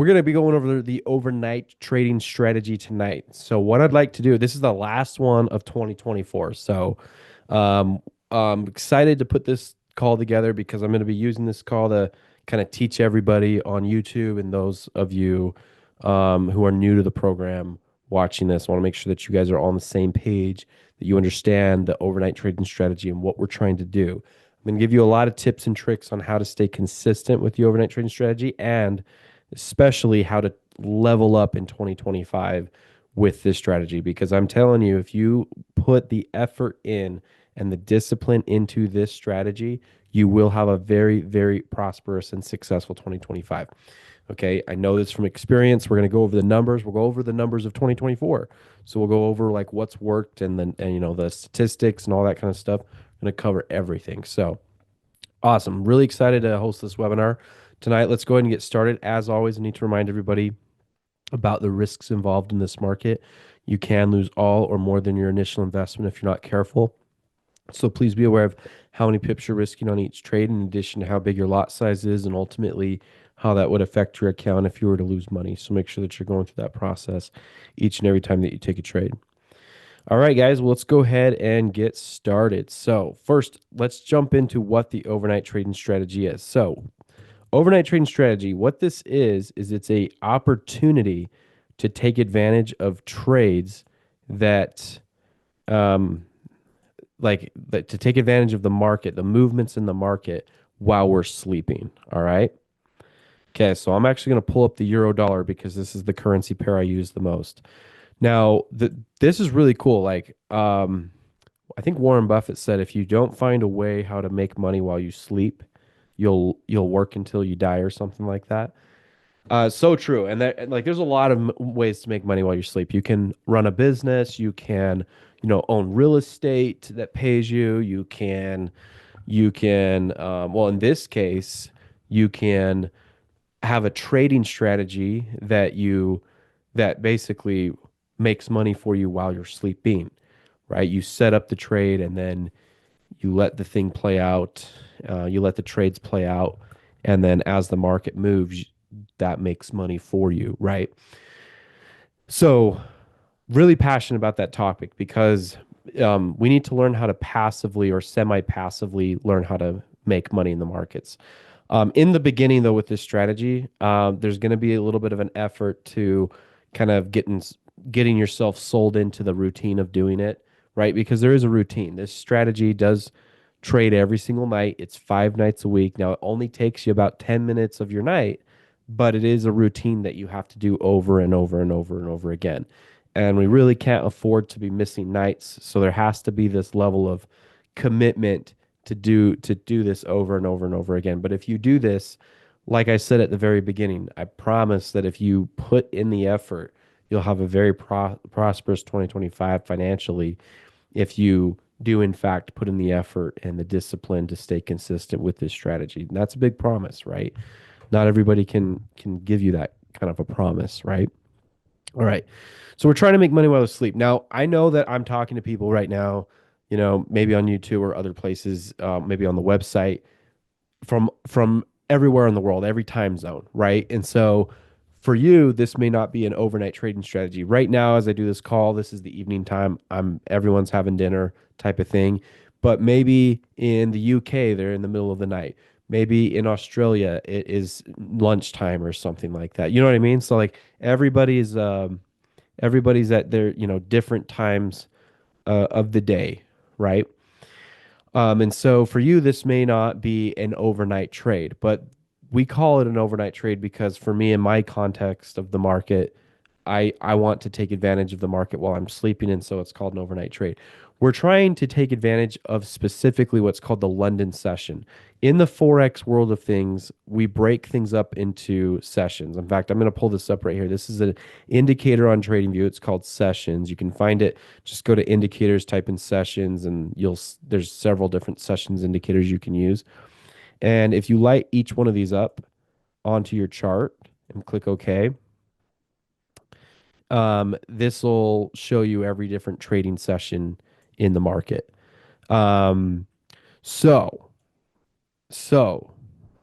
we're going to be going over the overnight trading strategy tonight. So what I'd like to do, this is the last one of 2024. So um, I'm excited to put this call together because I'm going to be using this call to kind of teach everybody on YouTube and those of you who are new to the program watching this. I want to make sure that you guys are all on the same page, that you understand the overnight trading strategy and what we're trying to do. I'm going to give you a lot of tips and tricks on how to stay consistent with the overnight trading strategy and especially how to level up in 2025 with this strategy. Because I'm telling you, if you put the effort in and the discipline into this strategy, you will have a very, very prosperous and successful 2025. Okay, I know this from experience. We're going to go over the numbers. We'll go over the numbers of 2024. So we'll go over like what's worked and then and the statistics and all that kind of stuff. I'm going to cover everything. So awesome. Really excited to host this webinar tonight. Let's go ahead and get started. As always, I need to remind everybody about the risks involved in this market. You can lose all or more than your initial investment if you're not careful. So please be aware of how many pips you're risking on each trade, in addition to how big your lot size is, and ultimately how that would affect your account if you were to lose money. So make sure that you're going through that process each and every time that you take a trade. All right, guys, well, let's go ahead and get started. So first, let's jump into what the overnight trading strategy is. So overnight trading strategy, what this is it's a opportunity to take advantage of trades that um, to take advantage of the market, the movements in the market while we're sleeping. All right. Okay, so I'm actually going to pull up the euro dollar because this is the currency pair I use the most. Now, this is really cool. I think Warren Buffett said if you don't find a way how to make money while you sleep, you'll work until you die or something like that. So true. And that like there's a lot of ways to make money while you sleep. You can run a business, you can, own real estate that pays you. You can well, in this case, you can have a trading strategy that basically makes money for you while you're sleeping, right? You set up the trade and then you let the thing play out. You let the trades play out, and then as the market moves, that makes money for you, right? So, really passionate about that topic because we need to learn how to passively or semi-passively learn how to make money in the markets. In the beginning, though, with this strategy, there's going to be a little bit of an effort to kind of getting yourself sold into the routine of doing it, right? Because there is a routine. This strategy does trade every single night. It's 5 nights a week. Now, it only takes you about 10 minutes of your night, but it is a routine that you have to do over and over and over and over again. And we really can't afford to be missing nights. So there has to be this level of commitment to do this over and over and over again. But if you do this, like I said at the very beginning, I promise that if you put in the effort, you'll have a very prosperous 2025 financially if you do in fact put in the effort and the discipline to stay consistent with this strategy. And that's a big promise, right? Not everybody can give you that kind of a promise, right? All right. So we're trying to make money while asleep. Now, I know that I'm talking to people right now, maybe on YouTube or other places, maybe on the website from everywhere in the world, every time zone, right? And so for you, this may not be an overnight trading strategy. Right now, as I do this call, this is the evening time. Everyone's having dinner type of thing. But maybe in the UK, they're in the middle of the night. Maybe in Australia, it is lunchtime or something like that. You know what I mean? So like everybody's at their, different times of the day, right? And so for you, this may not be an overnight trade, but we call it an overnight trade because for me, in my context of the market, I want to take advantage of the market while I'm sleeping, and so it's called an overnight trade. We're trying to take advantage of specifically what's called the London session. In the Forex world of things, we break things up into sessions. In fact, I'm going to pull this up right here. This is an indicator on TradingView. It's called sessions. You can find it. Just go to indicators, type in sessions, and there's several different sessions indicators you can use. And if you light each one of these up onto your chart and click OK, this will show you every different trading session in the market. Um, so, so,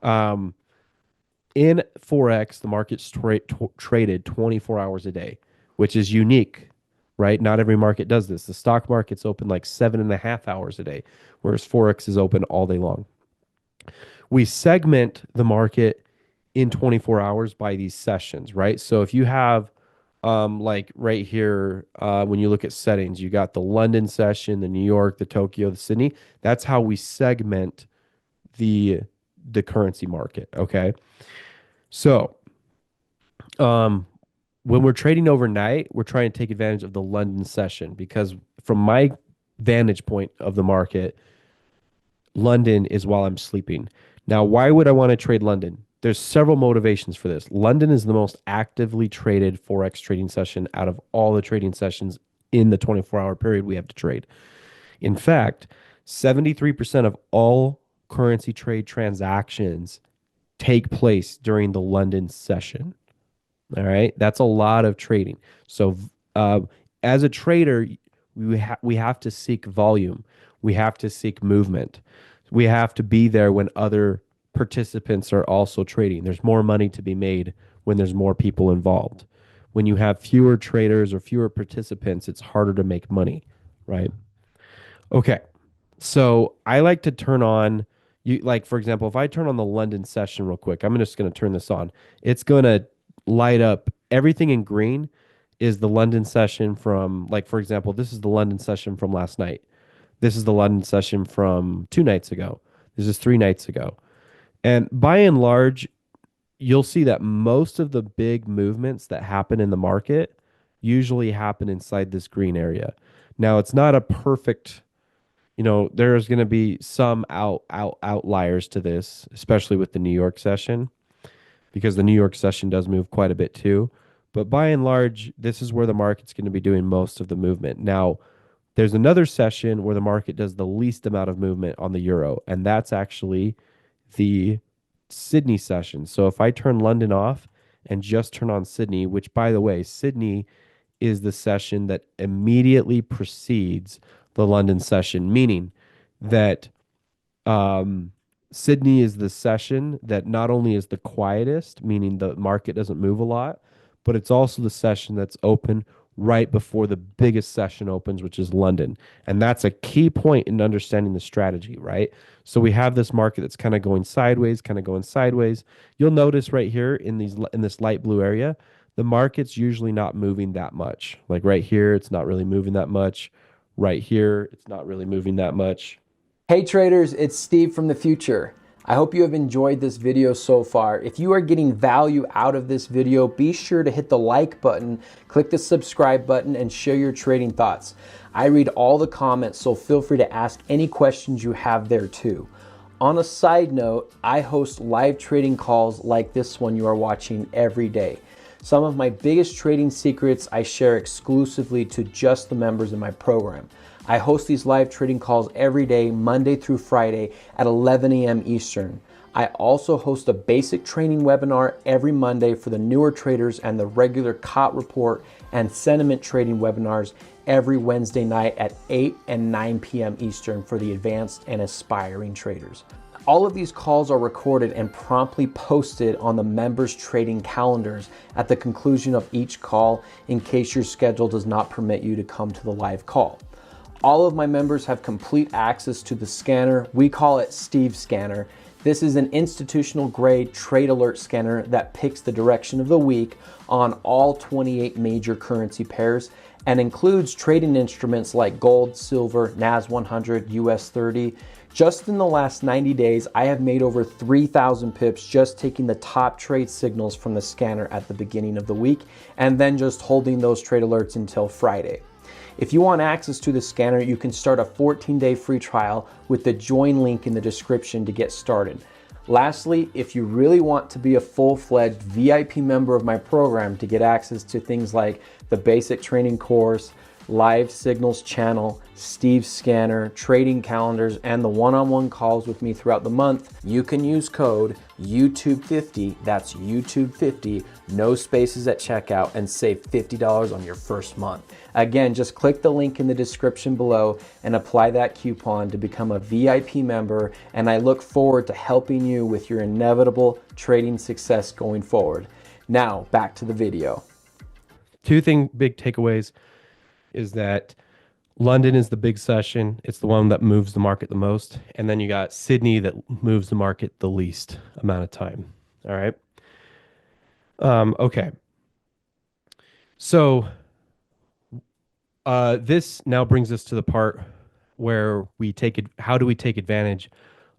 um, in Forex, the market's traded 24 hours a day, which is unique, right? Not every market does this. The stock market's open like 7.5 hours a day, whereas Forex is open all day long. We segment the market in 24 hours by these sessions, right? So if you have like right here, when you look at settings, you got the London session, the New York, the Tokyo, the Sydney. That's how we segment the currency market. Okay. So um, when we're trading overnight, we're trying to take advantage of the London session because from my vantage point of the market, London is while I'm sleeping. Now, why would I want to trade London? There's several motivations for this. London is the most actively traded Forex trading session out of all the trading sessions in the 24-hour period we have to trade. In fact, 73% of all currency trade transactions take place during the London session. All right. That's a lot of trading. So, uh, as a trader, we have to seek volume. We have to seek movement. We have to be there when other participants are also trading. There's more money to be made when there's more people involved. When you have fewer traders or fewer participants, it's harder to make money, right? Okay. So I like to turn on you like for example, if I turn on the London session real quick, I'm just going to turn this on. It's going to light up everything in green is the London session from like for example, this is the London session from last night. This is the London session from 2 nights ago. This is 3 nights ago. And by and large, you'll see that most of the big movements that happen in the market usually happen inside this green area. Now, it's not a perfect there's going to be some outliers to this, especially with the New York session, because the New York session does move quite a bit too. But by and large, this is where the market's going to be doing most of the movement. Now, there's another session where the market does the least amount of movement on the euro, and that's actually the Sydney session. So if I turn London off and just turn on Sydney, which by the way, Sydney is the session that immediately precedes the London session, meaning that um, Sydney is the session that not only is the quietest, meaning the market doesn't move a lot, but it's also the session that's open right before the biggest session opens, which is London. And that's a key point in understanding the strategy, right? So we have this market that's kind of going sideways, kind of going sideways. You'll notice right here in this light blue area, the market's usually not moving that much. Like right here, it's not really moving that much. Right here, it's not really moving that much. Hey traders, it's Steve from the future. I hope you have enjoyed this video so far. If you are getting value out of this video, be sure to hit the like button, click the subscribe button, and share your trading thoughts. I read all the comments, so feel free to ask any questions you have there too. On a side note, I host live trading calls like this one you are watching every day. Some of my biggest trading secrets I share exclusively to just the members in my program. I host these live trading calls every day, Monday through Friday at 11 a.m. Eastern. I also host a basic training webinar every Monday for the newer traders and the regular COT report and sentiment trading webinars every Wednesday night at 8 and 9 p.m. Eastern for the advanced and aspiring traders. All of these calls are recorded and promptly posted on the members' trading calendars at the conclusion of each call in case your schedule does not permit you to come to the live call. All of my members have complete access to the scanner. We call it Steve Scanner. This is an institutional grade trade alert scanner that picks the direction of the week on all 28 major currency pairs and includes trading instruments like gold, silver, NAS 100, US 30. Just in the last 90 days, I have made over 3,000 pips just taking the top trade signals from the scanner at the beginning of the week and then just holding those trade alerts until Friday. If you want access to the scanner, you can start a 14-day free trial with the join link in the description to get started. Lastly, if you really want to be a full-fledged VIP member of my program to get access to things like the basic training course, live signals channel, Steve's scanner, trading calendars, and the one-on-one calls with me throughout the month, you can use code YouTube50, that's YouTube50, no spaces at checkout, and save $50 on your first month. Again, just click the link in the description below and apply that coupon to become a VIP member, and I look forward to helping you with your inevitable trading success going forward. Now, back to the video. Big takeaways is that London is the big session. It's the one that moves the market the most. And then you got Sydney that moves the market the least amount of time. All right. Okay. So this now brings us to the part where we take it. How do we take advantage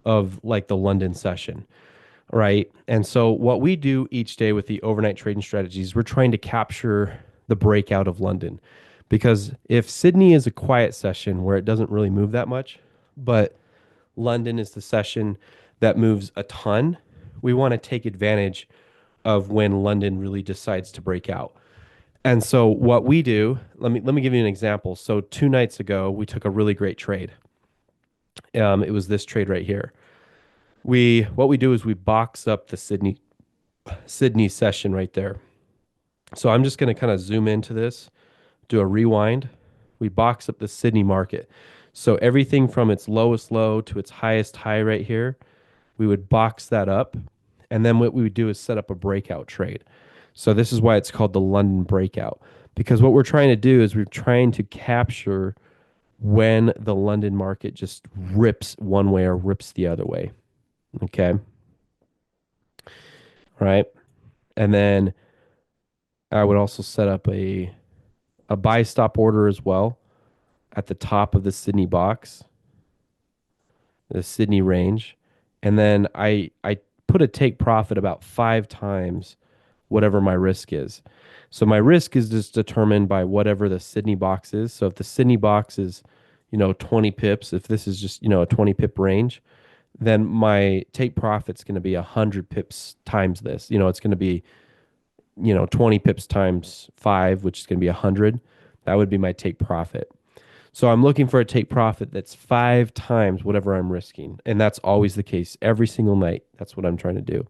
of like the London session? Right. And so what we do each day with the overnight trading strategies, we're trying to capture the breakout of London. Because if Sydney is a quiet session where it doesn't really move that much, but London is the session that moves a ton, we want to take advantage of when London really decides to break out. And so what we do, let me give you an example. So 2 nights ago, we took a really great trade. It was this trade right here. What we do is we box up the Sydney session right there. So I'm just going to kind of zoom into this, do a rewind. We box up the Sydney market. So everything from its lowest low to its highest high right here, we would box that up. And then what we would do is set up a breakout trade. So this is why it's called the London Breakout. Because what we're trying to do is we're trying to capture when the London market just rips one way or rips the other way. Okay. All right. And then I would also set up a buy stop order as well at the top of the Sydney box, the Sydney range. And then I put a take profit about 5 times whatever my risk is. So my risk is just determined by whatever the Sydney box is. So if the Sydney box is, 20 pips, if this is just, a 20 pip range, then my take profit's going to be 100 pips times this. It's going to be 20 pips times 5, which is going to be 100. That would be my take profit. So I'm looking for a take profit that's 5 times whatever I'm risking. And that's always the case every single night. That's what I'm trying to do.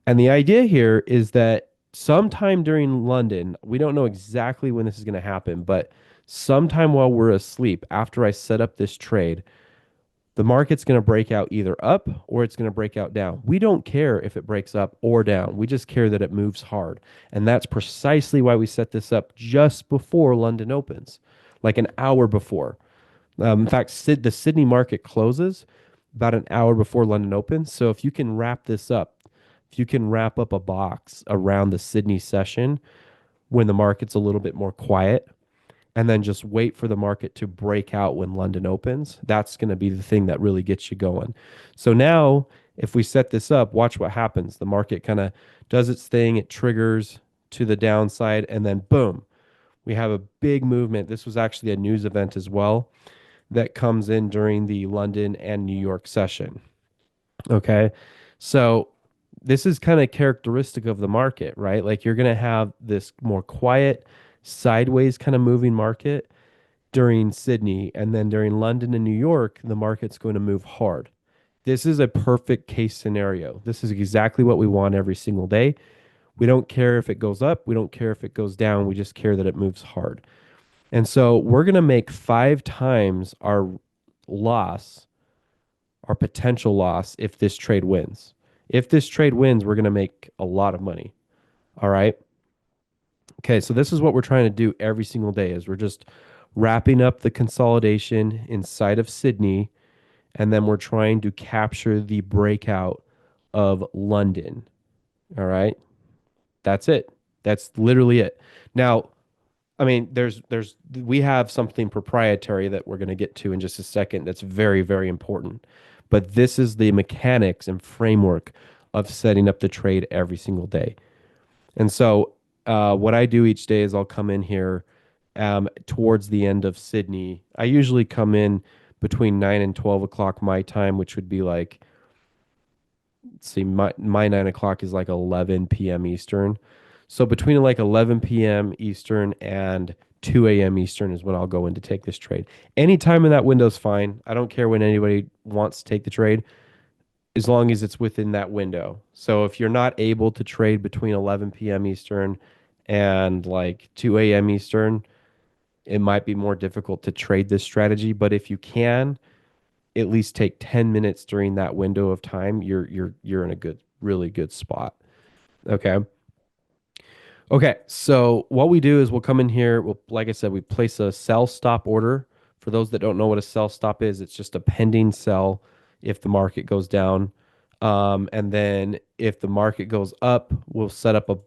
And the idea here is that sometime during London, we don't know exactly when this is going to happen, but sometime while we're asleep, after I set up this trade, the market's going to break out either up or it's going to break out down. We don't care if it breaks up or down. We just care that it moves hard. And that's precisely why we set this up just before London opens, like an hour before. In fact, the Sydney market closes about an hour before London opens. So if you can wrap this up, if you can wrap up a box around the Sydney session when the market's a little bit more quiet, and then just wait for the market to break out when London opens, that's going to be the thing that really gets you going. So now, if we set this up, watch what happens. The market kind of does its thing, it triggers to the downside, and then boom, we have a big movement. This was actually a news event as well that comes in during the London and New York session. Okay. So this is kind of characteristic of the market, right? Like you're going to have this more quiet, sideways kind of moving market during Sydney, and then during London and New York, the market's going to move hard. This is a perfect case scenario. This is exactly what we want every single day. We don't care if it goes up, we don't care if it goes down, we just care that it moves hard. And so we're going to make 5 times our loss, our potential loss, if this trade wins. If this trade wins, we're going to make a lot of money. All right. Okay, so this is what we're trying to do every single day is we're just wrapping up the consolidation inside of Sydney, and then we're trying to capture the breakout of London. All right? That's it. That's literally it. Now, I mean, we have something proprietary that we're going to get to in just a second that's very, very important. But this is the mechanics and framework of setting up the trade every single day. And so what I do each day is I'll come in here towards the end of Sydney. I usually come in between 9 and 12 o'clock my time, which would be like, let's see, my 9 o'clock is like 11 p.m. Eastern. So between like 11 p.m. Eastern and 2 a.m. Eastern is when I'll go in to take this trade. Anytime in that window is fine. I don't care when anybody wants to take the trade as long as it's within that window. So if you're not able to trade between 11 p.m. Eastern and like 2 a.m. Eastern, it might be more difficult to trade this strategy. But if you can at least take 10 minutes during that window of time, you're in a good, really good spot. Okay. Okay, so what we do is we'll come in here. We'll, like I said, we place a sell stop order. For those that don't know what a sell stop is, it's just a pending sell if the market goes down. And then if the market goes up, we'll set up a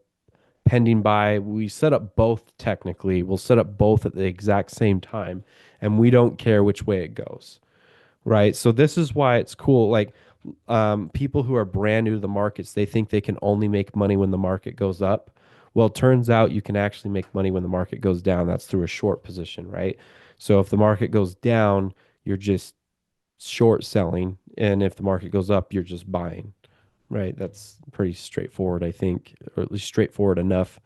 pending buy. We set up both technically. We'll set up both at the exact same time, and we don't care which way it goes. Right. So this is why it's cool. Like people who are brand new to the markets, they think they can only make money when the market goes up. Well, it turns out you can actually make money when the market goes down. That's through a short position, right? So if the market goes down, you're just short selling. And if the market goes up, you're just buying, right? That's pretty straightforward, I think, or at least straightforward enough.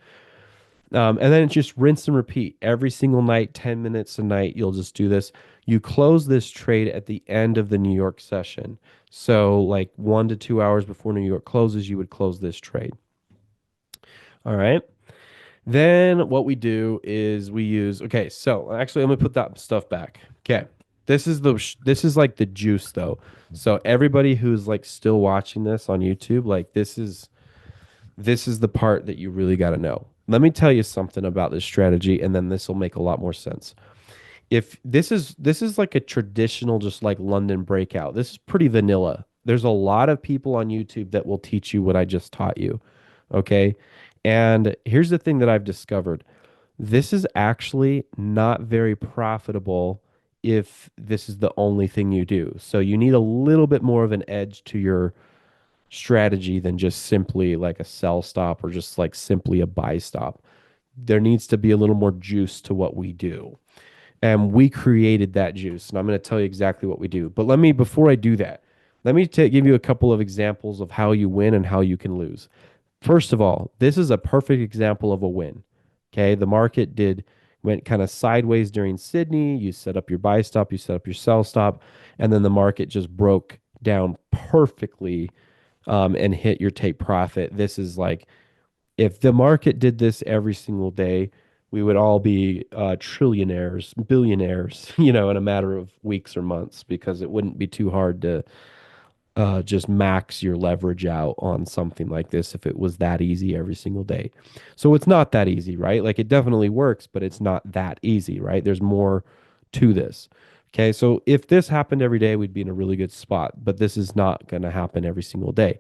And then just rinse and repeat every single night, 10 minutes a night. You'll just do this. You close this trade at the end of the New York session. So, like 1 to 2 hours before New York closes, you would close this trade. All right. Then what we do is we use, okay, so actually, let me put that stuff back. Okay. This is like the juice though. So everybody who's like still watching this on YouTube, like this is the part that you really got to know. Let me tell you something about this strategy, and then this will make a lot more sense. If this is like a traditional, just like London breakout. This is pretty vanilla. There's a lot of people on YouTube that will teach you what I just taught you. Okay. And here's the thing that I've discovered. This is actually not very profitable if this is the only thing you do. So you need a little bit more of an edge to your strategy than just simply like a sell stop or just like simply a buy stop. There needs to be a little more juice to what we do. And we created that juice. And I'm going to tell you exactly what we do. But before I do that, let me give you a couple of examples of how you win and how you can lose. First of all, this is a perfect example of a win. Okay. The market went kind of sideways during Sydney. You set up your buy stop, you set up your sell stop, and then the market just broke down perfectly and hit your take profit. This is like if the market did this every single day, we would all be trillionaires, billionaires, in a matter of weeks or months because it wouldn't be too hard to just max your leverage out on something like this if it was that easy every single day. So it's not that easy, right? Like it definitely works, but it's not that easy, right? There's more to this. Okay, so if this happened every day, we'd be in a really good spot, but this is not going to happen every single day.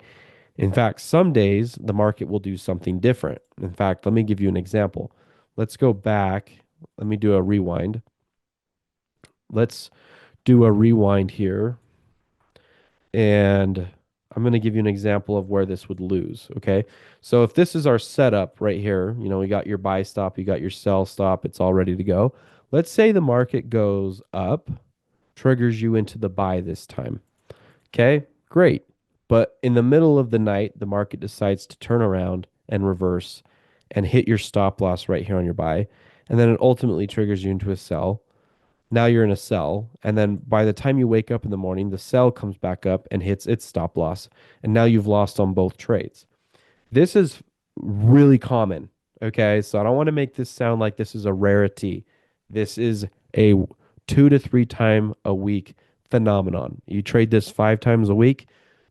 In fact, some days the market will do something different. In fact, let me give you an example. Let's go back. Let me do a rewind. Let's do a rewind here. And I'm going to give you an example of where this would lose. Okay. So if this is our setup right here, we got your buy stop, you got your sell stop, it's all ready to go. Let's say the market goes up, triggers you into the buy this time. Okay. Great. But in the middle of the night, the market decides to turn around and reverse and hit your stop loss right here on your buy. And then it ultimately triggers you into a sell. Now you're in a sell. And then by the time you wake up in the morning, the sell comes back up and hits its stop loss. And now you've lost on both trades. This is really common. Okay. So I don't want to make this sound like this is a rarity. This is a 2 to 3 time a week phenomenon. You trade this 5 times a week,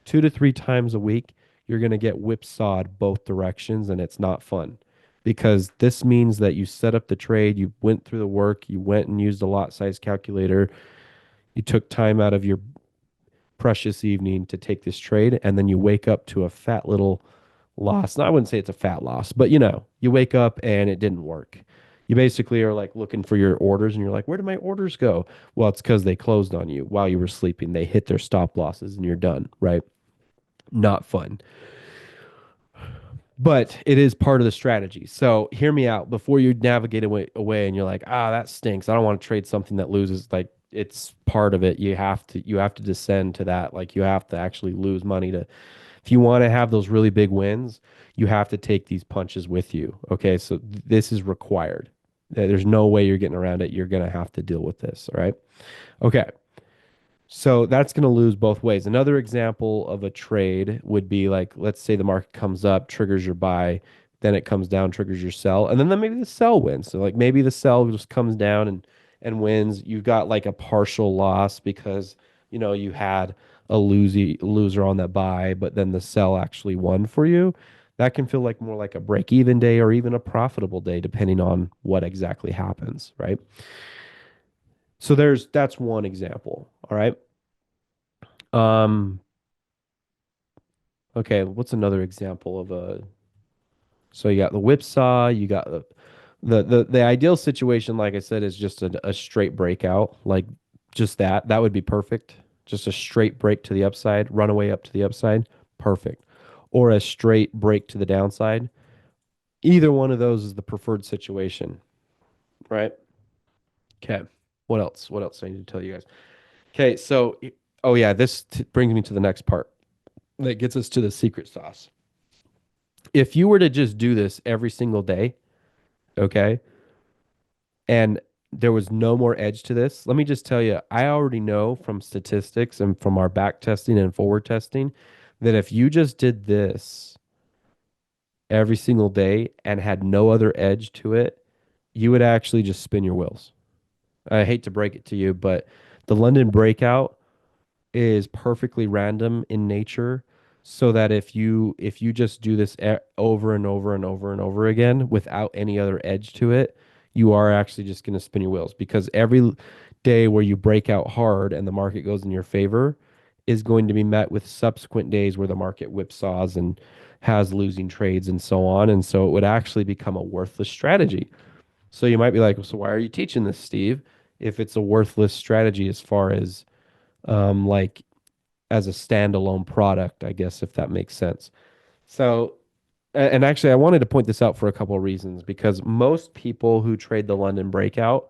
2 to 3 times a week, you're going to get whipsawed both directions and it's not fun because this means that you set up the trade, you went through the work, you went and used a lot size calculator, you took time out of your precious evening to take this trade, and then you wake up to a fat little loss. Now, I wouldn't say it's a fat loss, but you wake up and it didn't work. You basically are like looking for your orders and you're like, where did my orders go? Well, it's because they closed on you while you were sleeping. They hit their stop losses and you're done, right? Not fun. But it is part of the strategy. So hear me out before you navigate away and you're like, that stinks. I don't want to trade something that loses. Like it's part of it. You have to descend to that. Like you have to actually lose money to, if you want to have those really big wins, you have to take these punches with you. Okay. So this is required. There's no way you're getting around it. You're going to have to deal with this. All right. Okay. So that's going to lose both ways. Another example of a trade would be like, let's say the market comes up, triggers your buy, then it comes down, triggers your sell, and then maybe the sell wins. So like maybe the sell just comes down and wins. You got like a partial loss because you had a loser on that buy, but then the sell actually won for you. That can feel like more like a break even day or even a profitable day, depending on what exactly happens, right? So that's one example. All right. Um, okay, what's another example of a so you got the whipsaw, you got the ideal situation, like I said, is just a straight breakout, like just that. That would be perfect. Just a straight break to the upside, runaway up to the upside, perfect. Or a straight break to the downside. Either one of those is the preferred situation, right? Okay. What else? What else do I need to tell you guys? Okay, so oh yeah, brings me to the next part that gets us to the secret sauce. If you were to just do this every single day, okay, and there was no more edge to this, let me just tell you, I already know from statistics and from our back testing and forward testing that if you just did this every single day and had no other edge to it, you would actually just spin your wheels. I hate to break it to you, but the London breakout is perfectly random in nature so that if you just do this over and over and over and over again without any other edge to it, you are actually just going to spin your wheels because every day where you break out hard and the market goes in your favor is going to be met with subsequent days where the market whipsaws and has losing trades and so on, and so it would actually become a worthless strategy. So you might be like, well, so why are you teaching this, Steve, if it's a worthless strategy as far as like as a standalone product, I guess, if that makes sense. So, and actually, I wanted to point this out for a couple of reasons because most people who trade the London breakout,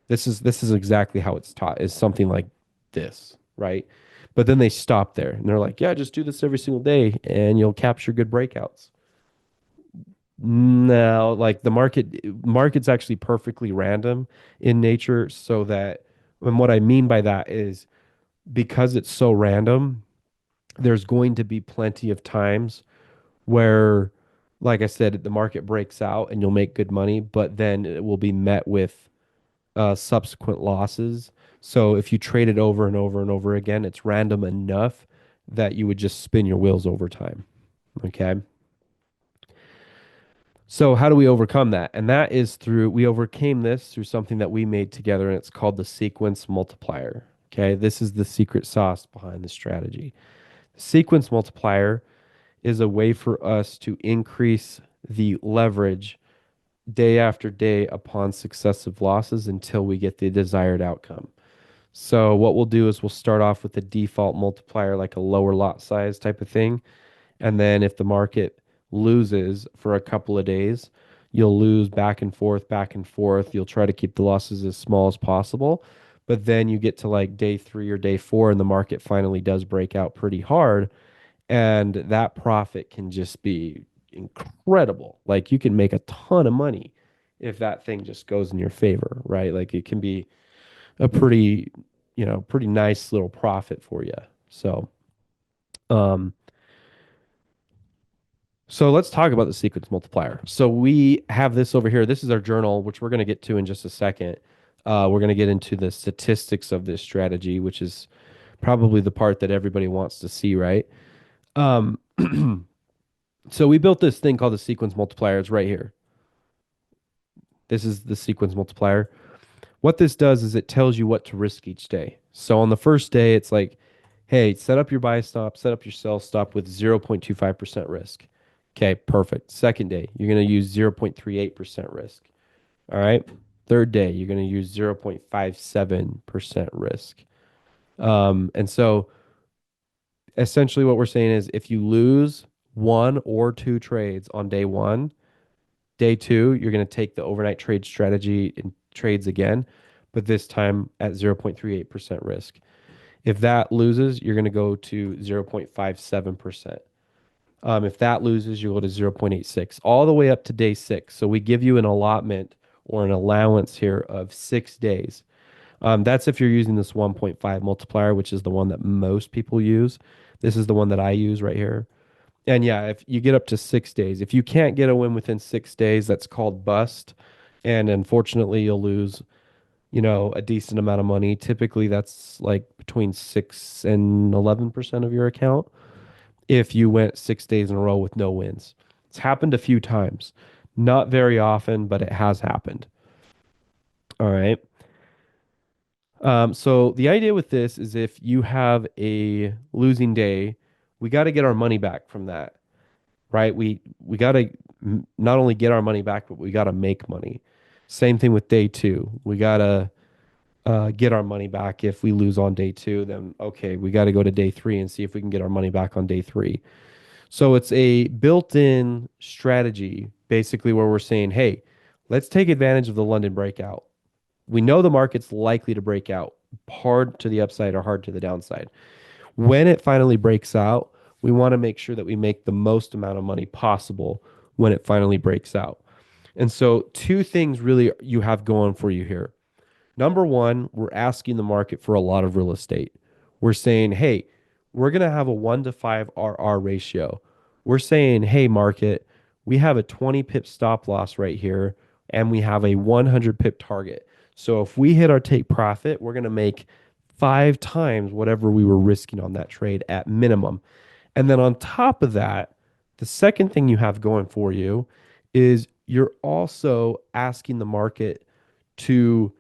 this is exactly how it's taught, is something like this, right? But then they stop there and they're like, yeah, just do this every single day and you'll capture good breakouts. No, like market's actually perfectly random in nature, so that, and what I mean by that is because it's so random, there's going to be plenty of times where, like I said, the market breaks out and you'll make good money, but then it will be met with subsequent losses. So if you trade it over and over and over again, it's random enough that you would just spin your wheels over time. Okay. So how do we overcome that? And that is we overcame this through something that we made together, and it's called the sequence multiplier. Okay. This is the secret sauce behind the strategy. The sequence multiplier is a way for us to increase the leverage day after day upon successive losses until we get the desired outcome. So what we'll do is we'll start off with a default multiplier, like a lower lot size type of thing. And then if the market loses for a couple of days, you'll lose back and forth, back and forth. You'll try to keep the losses as small as possible. But then you get to like day 3 or day 4 and the market finally does break out pretty hard, and that profit can just be incredible. Like you can make a ton of money if that thing just goes in your favor, right? Like it can be a pretty nice little profit for you. Um, so let's talk about the sequence multiplier. So we have this over here. This is our journal, which we're going to get to in just a second. We're going to get into the statistics of this strategy, which is probably the part that everybody wants to see, right? Um, So we built this thing called the sequence multiplier. It's right here. This is the sequence multiplier. What this does is it tells you what to risk each day. So on the first day, it's like, hey, set up your buy stop, set up your sell stop with 0.25% risk. Okay, perfect. Second day, you're going to use 0.38% risk. All right. Third day, you're going to use 0.57% risk. And so essentially what we're saying is if you lose one or two trades on day one, day 2, you're going to take the overnight trade strategy and trades again, but this time at 0.38% risk. If that loses, you're going to go to 0.57%. If that loses, you go to 0.86, all the way up to day 6. So we give you an allotment or an allowance here of 6 days. That's if you're using this 1.5 multiplier, which is the one that most people use. This is the one that I use right here. And yeah, if you get up to 6 days, if you can't get a win within 6 days, that's called bust. And unfortunately, you'll lose, a decent amount of money. Typically, that's like between 6 and 11% of your account if you went 6 days in a row with no wins. It's happened a few times. Not very often, but it has happened. All right. So the idea with this is if you have a losing day, we got to get our money back from that, right? We got to not only get our money back, but we got to make money. Same thing with day two. We got to get our money back. If we lose on day two, then okay, we got to go to day three and see if we can get our money back on day three. So it's a built-in strategy, basically, where we're saying, hey, let's take advantage of the London breakout. We know the market's likely to break out hard to the upside or hard to the downside. When it finally breaks out, we want to make sure that we make the most amount of money possible when it finally breaks out. And so, two things really you have going for you here. Number one, we're asking the market for a lot of real estate. We're saying, hey, we're going to have a 1 to 5 RR ratio. We're saying, hey, market, we have a 20 pip stop loss right here, and we have a 100 pip target. So if we hit our take profit, we're going to make 5 times whatever we were risking on that trade at minimum. And then on top of that, the second thing you have going for you is you're also asking the market to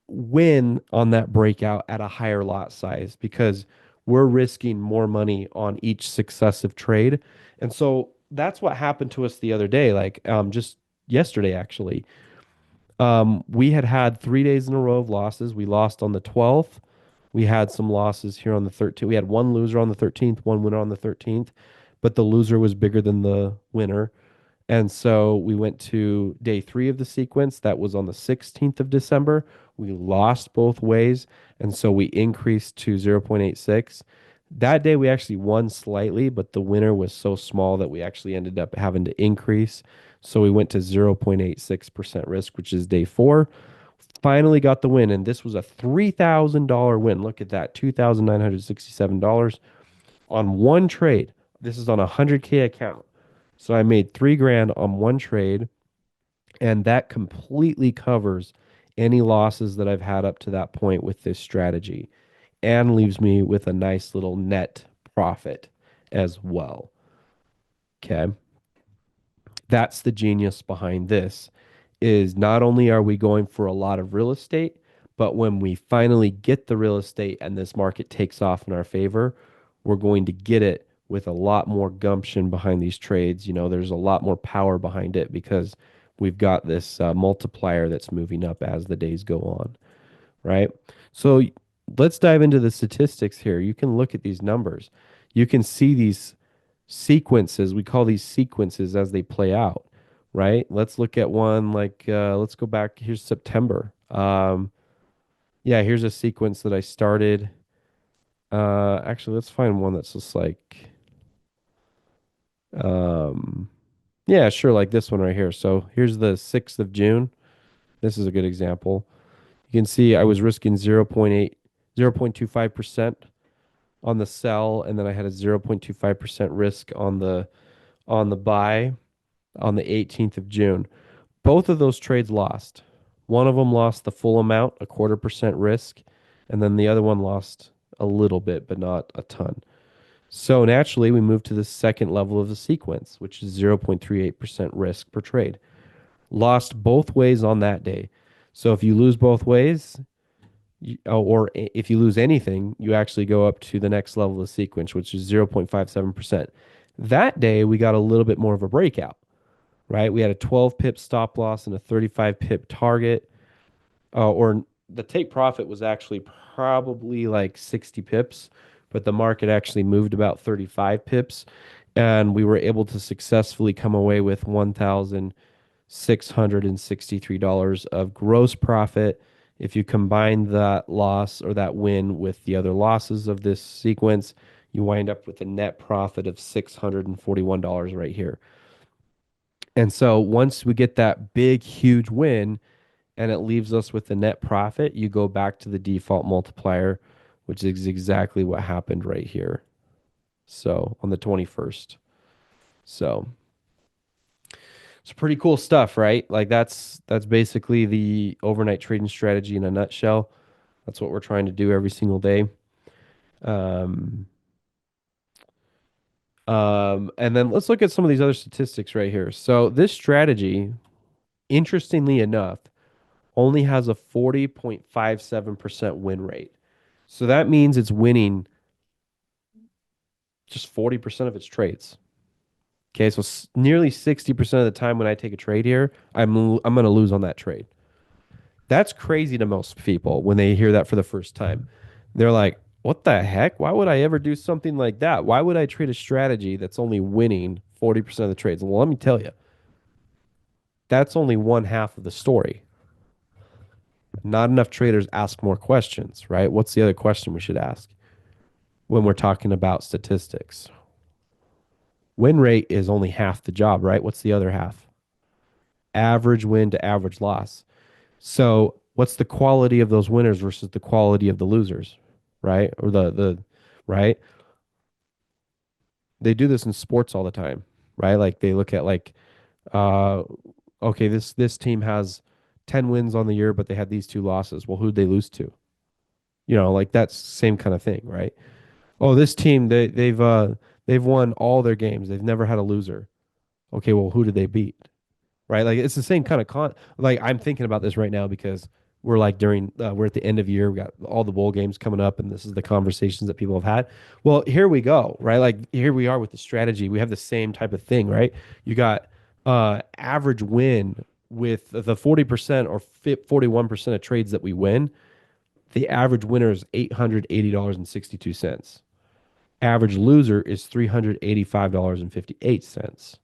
win on that breakout at a higher lot size because we're risking more money on each successive trade. And so that's what happened to us the other day, like just yesterday actually. We had 3 days in a row of losses. We lost on the 12th. We had some losses here on the 13th. We had one loser on the 13th, one winner on the 13th, but the loser was bigger than the winner. And so we went to day three of the sequence. That was on the 16th of December. We lost both ways. And so we increased to 0.86. That day we actually won slightly, but the winner was so small that we actually ended up having to increase. So we went to 0.86% risk, which is day four. Finally got the win. And this was a $3,000 win. Look at that, $2,967 on one trade. This is on a 100K account. So I made 3 grand on one trade, and that completely covers any losses that I've had up to that point with this strategy and leaves me with a nice little net profit as well. Okay. That's the genius behind this is not only are we going for a lot of real estate, but when we finally get the real estate and this market takes off in our favor, we're going to get it with a lot more gumption behind these trades. There's a lot more power behind it because we've got this multiplier that's moving up as the days go on, right? So let's dive into the statistics here. You can look at these numbers. You can see these sequences. We call these sequences as they play out, right? Let's look at one like let's go back. Here's September. Yeah, here's a sequence that I started. Actually, let's find one that's just like um yeah, sure, like this one right here. So here's the 6th of June. This is a good example. You can see I was risking 0.25% on the sell, and then I had a 0.25% risk on the buy on the 18th of June. Both of those trades lost. One of them lost the full amount, a 1/4% risk, and then the other one lost a little bit, but not a ton. So naturally, we move to the second level of the sequence, which is 0.38% risk per trade. Lost both ways on that day. So if you lose both ways, or if you lose anything, you actually go up to the next level of the sequence, which is 0.57%. That day, we got a little bit more of a breakout, right? We had a 12 pip stop loss and a 35 pip target, or the take profit was actually probably like 60 pips, but the market actually moved about 35 pips. And we were able to successfully come away with $1,663 of gross profit. If you combine that loss or that win with the other losses of this sequence, you wind up with a net profit of $641 right here. And so once we get that big, huge win and it leaves us with the net profit, you go back to the default multiplier, which is exactly what happened right here. So on the 21st. So it's pretty cool stuff, right? Like that's basically the overnight trading strategy in a nutshell. That's what we're trying to do every single day. Um, and then let's look at some of these other statistics right here. So this strategy, interestingly enough, only has a 40.57% win rate. So that means it's winning just 40% of its trades. Okay, so nearly 60% of the time when I take a trade here, I'm going to lose on that trade. That's crazy to most people when they hear that for the first time. They're like, "What the heck? Why would I ever do something like that? Why would I trade a strategy that's only winning 40% of the trades?" Well, let me tell you, that's only one half of the story. Not enough traders ask more questions, right? What's the other question we should ask when we're talking about statistics? Win rate is only half the job, right? What's the other half? Average win to average loss. So, what's the quality of those winners versus the quality of the losers, right? Or the right? They do this in sports all the time, right? Like they look at like uh okay, this team has 10 wins on the year, but they had these two losses. Well, who'd they lose to? Like that's same kind of thing, right? Oh, this team they've won all their games. They've never had a loser. Okay, well, who did they beat? Right? Like it's the same kind of like I'm thinking about this right now because we're at the end of year, we got all the bowl games coming up, and this is the conversations that people have had. Well, here we go, right? Like here we are with the strategy. We have the same type of thing, right? You got average win with the 40% or 41% of trades that we win. The average winner is $880.62. Average loser is $385.58.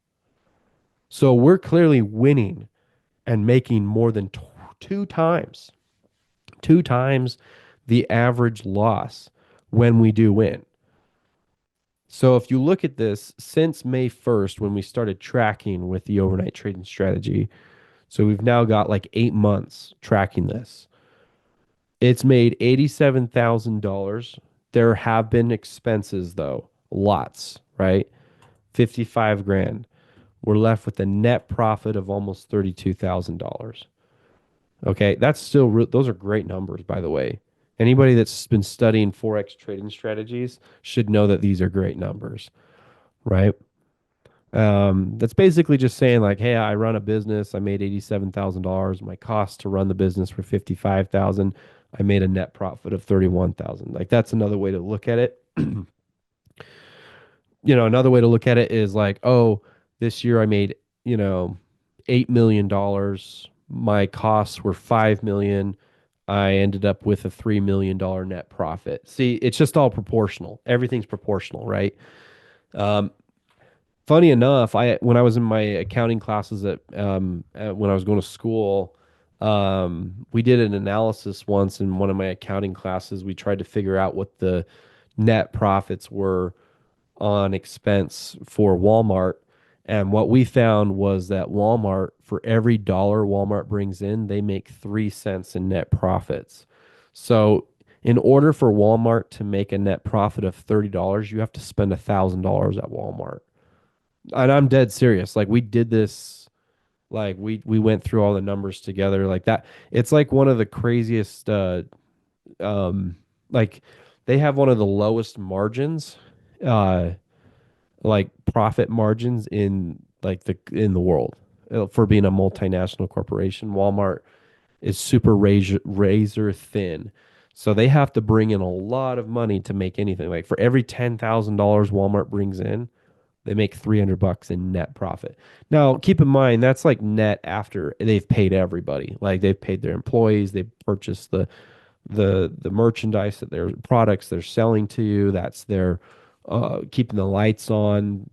So we're clearly winning and making more than two times the average loss when we do win. So if you look at this since May 1st, when we started tracking with the overnight trading strategy, so we've now got like 8 months tracking this. It's made $87,000. There have been expenses though, lots, right? 55 grand. We're left with a net profit of almost $32,000. Okay, that's still those are great numbers, by the way. Anybody that's been studying forex trading strategies should know that these are great numbers, right? That's basically just saying like, hey, I run a business. I made $87,000. My costs to run the business were 55,000. I made a net profit of 31,000. Like that's another way to look at it. Another way to look at it is like, oh, this year I made, $8 million. My costs were 5 million. I ended up with a $3 million net profit. See, it's just all proportional. Everything's proportional, right? Um, Funny enough, I when I was in my accounting classes when I was going to school, we did an analysis once in one of my accounting classes. We tried to figure out what the net profits were on expense for Walmart. And what we found was that Walmart, for every dollar Walmart brings in, they make 3 cents in net profits. So, in order for Walmart to make a net profit of $30, you have to spend $1,000 at Walmart. And I'm dead serious. Like we did this, like we went through all the numbers together like that. It's like one of the craziest um like they have one of the lowest margins uh like profit margins in the world for being a multinational corporation. Walmart is super razor thin. So they have to bring in a lot of money to make anything. Like for every $10,000 Walmart brings in, they make $300 in net profit. Now, keep in mind that's like net after they've paid everybody. Like they've paid their employees, they've purchased the merchandise that their products they're selling to you. That's their keeping the lights on,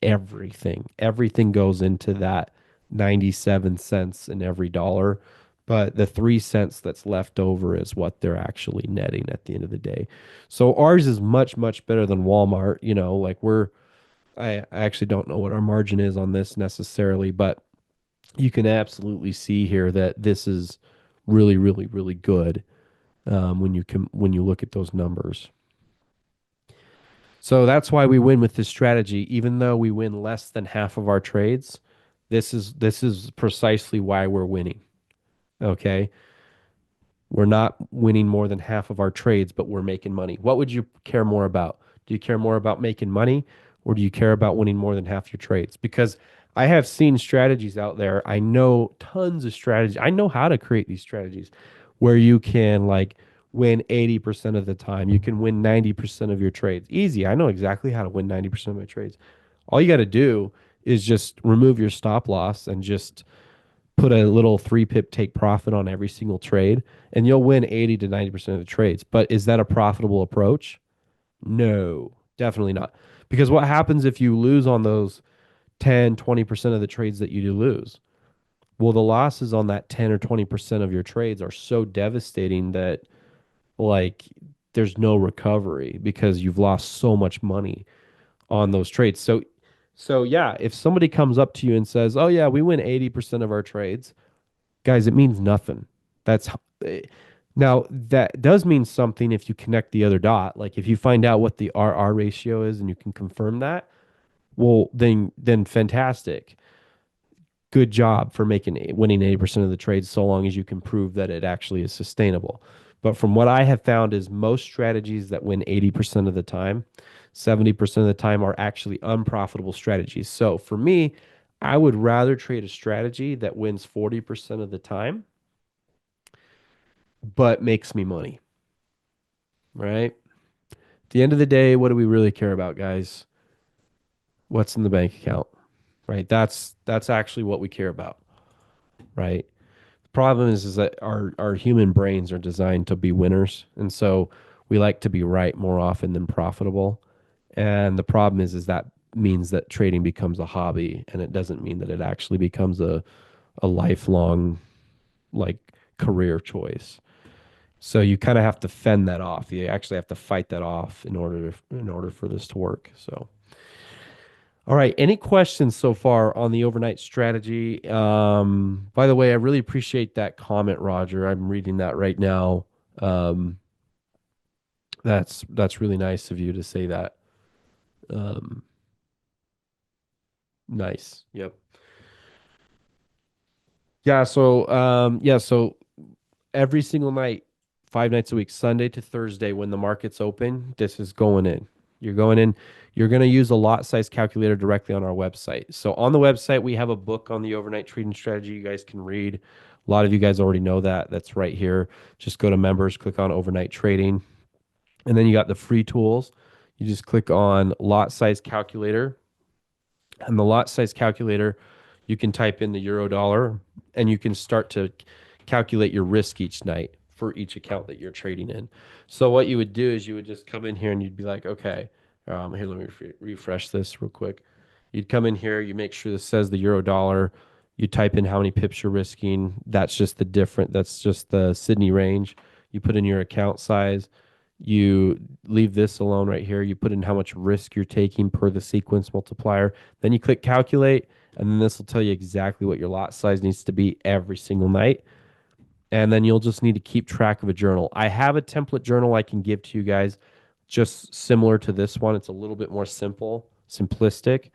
everything goes into that 97 cents in every dollar, but the 3 cents that's left over is what they're actually netting at the end of the day. So ours is much better than Walmart. Like I actually don't know what our margin is on this necessarily, but you can absolutely see here that this is really, really, really good when you look at those numbers. So that's why we win with this strategy, even though we win less than half of our trades. This is precisely why we're winning. Okay. We're not winning more than half of our trades, but we're making money. What would you care more about? Do you care more about making money or do you care about winning more than half your trades? Because I have seen strategies out there. I know tons of strategies. I know how to create these strategies where you can like win 80% of the time. You can win 90% of your trades. Easy. I know exactly how to win 90% of my trades. All you got to do is just remove your stop loss and just put a little 3 pip take profit on every single trade and you'll win 80 to 90% of the trades. But is that a profitable approach? No, definitely not. Because what happens if you lose on those 10, 20% of the trades that you do lose? Well, the losses on that 10 or 20% of your trades are so devastating that like there's no recovery because you've lost so much money on those trades. So yeah, if somebody comes up to you and says, "Oh yeah, we win 80% of our trades." Guys, it means nothing. That's eh, now that does mean something if you connect the other dot. Like if you find out what the RR ratio is and you can confirm that, well, then fantastic. Good job for winning 80% of the trades so long as you can prove that it actually is sustainable. But from what I have found is most strategies that win 80% of the time, 70% of the time are actually unprofitable strategies. So for me, I would rather trade a strategy that wins 40% of the time but makes me money, right? At the end of the day, what do we really care about, guys? What's in the bank account, right? That's actually what we care about, right? The problem is that our human brains are designed to be winners, and so we like to be right more often than profitable. And the problem is that means that trading becomes a hobby, and it doesn't mean that it actually becomes a lifelong like career choice. So you kind of have to fend that off. You actually have to fight that off in order for this to work. So, all right. Any questions so far on the overnight strategy? By the way, I really appreciate that comment, Roger. I'm reading that right now. Um, that's really nice of you to say that. Um, nice. Yep. So every single night, 5 nights a week, Sunday to Thursday, when the market's open, this is going in. You're going in. You're going to use a lot size calculator directly on our website. So on the website, we have a book on the overnight trading strategy you guys can read. A lot of you guys already know that. That's right here. Just go to members, click on overnight trading, and then you got the free tools. You just click on lot size calculator, and the lot size calculator, you can type in the euro dollar and you can start to calculate your risk each night for each account that you're trading in. So what you would do is you would just come in here and you'd be like, okay, here, let me refresh this real quick. You'd come in here, you make sure this says the euro dollar. You type in how many pips you're risking. That's just the Sydney range. You put in your account size. You leave this alone right here. You put in how much risk you're taking per the sequence multiplier. Then you click calculate, and then this will tell you exactly what your lot size needs to be every single night. And then you'll just need to keep track of a journal. I have a template journal I can give to you guys, just similar to this one. It's a little bit more simplistic,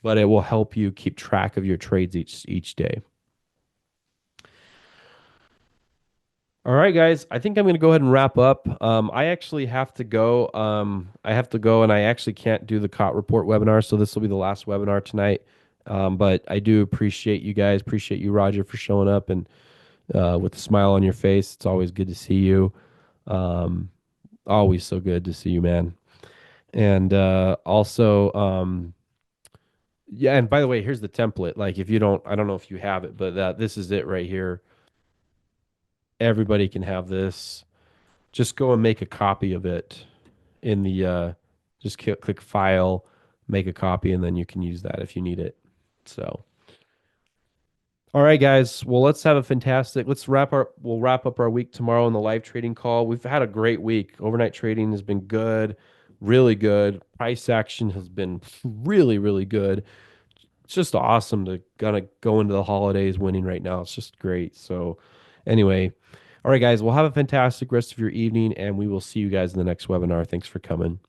but it will help you keep track of your trades each day. All right, guys. I think I'm going to go ahead and wrap up. I actually have to go. I have to go, and I actually can't do the COT report webinar, so this will be the last webinar tonight. But I do appreciate you guys. Appreciate you, Roger, for showing up and with a smile on your face. It's always good to see you. Um, Always so good to see you, man. And also, yeah. And by the way, here's the template. Like, if you don't, I don't know if you have it, but this is it right here. Everybody can have this. Just go and make a copy of it in the just click file, make a copy, and then you can use that if you need it. So, all right, guys. Well, we'll wrap up our week tomorrow in the live trading call. We've had a great week. Overnight trading has been good. really good. Price action has been really, really good. It's just awesome to kind of go into the holidays winning right now. It's just great. So, anyway, all right, guys, well, have a fantastic rest of your evening, and we will see you guys in the next webinar. Thanks for coming.